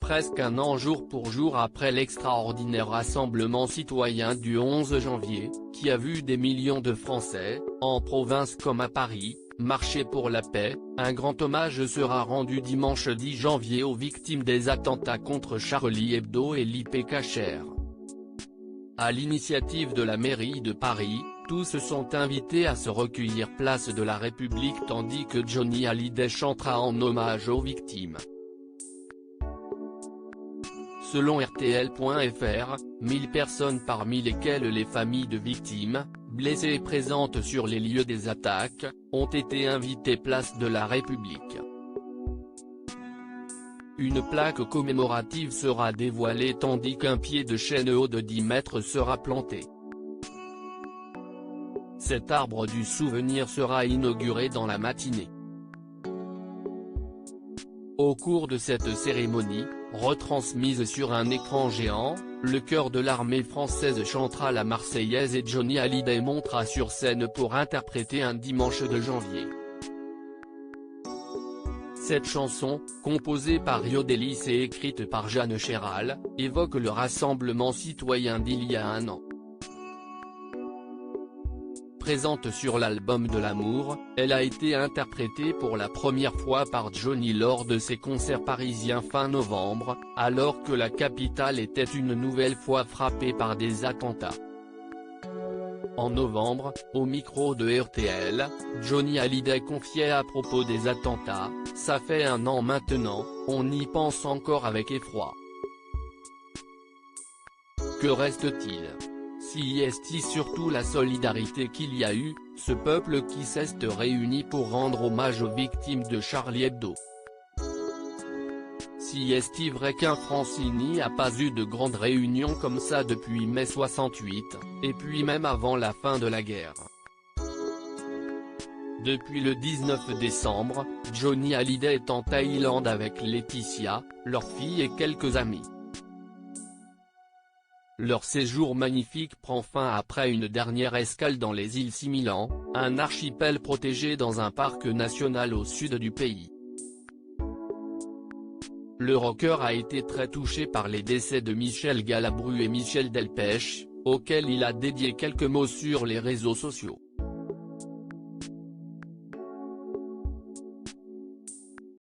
presque un an jour pour jour après l'extraordinaire rassemblement citoyen du 11 janvier, qui a vu des millions de Français, en province comme à Paris, marcher pour la paix. Un grand hommage sera rendu dimanche 10 janvier aux victimes des attentats contre Charlie Hebdo et l'IP Cacher. À l'initiative de la mairie de Paris, tous sont invités à se recueillir place de la République tandis que Johnny Hallyday chantera en hommage aux victimes. Selon RTL.fr, 1000 personnes parmi lesquelles les familles de victimes, blessées et présentes sur les lieux des attaques, ont été invitées place de la République. Une plaque commémorative sera dévoilée tandis qu'un pied de chêne haut de 10 mètres sera planté. Cet arbre du souvenir sera inauguré dans la matinée. Au cours de cette cérémonie, retransmise sur un écran géant, le chœur de l'armée française chantera la Marseillaise et Johnny Hallyday montera sur scène pour interpréter un dimanche de janvier. Cette chanson, composée par Yodelis et écrite par Jeanne Chéral, évoque le rassemblement citoyen d'il y a un an. Présente sur l'album de l'amour, elle a été interprétée pour la première fois par Johnny lors de ses concerts parisiens fin novembre, alors que la capitale était une nouvelle fois frappée par des attentats. En novembre, au micro de RTL, Johnny Hallyday confiait à propos des attentats: « Ça fait un an maintenant, on y pense encore avec effroi. Que reste-t-il ? Si est surtout la solidarité qu'il y a eu, ce peuple qui s'est réuni pour rendre hommage aux victimes de Charlie Hebdo. Si est vrai qu'en France il n'y a pas eu de grande réunion comme ça depuis mai 68, et puis même avant la fin de la guerre. » Depuis le 19 décembre, Johnny Hallyday est en Thaïlande avec Laetitia, leur fille et quelques amis. Leur séjour magnifique prend fin après une dernière escale dans les îles Similan, un archipel protégé dans un parc national au sud du pays. Le rocker a été très touché par les décès de Michel Galabru et Michel Delpech, auxquels il a dédié quelques mots sur les réseaux sociaux.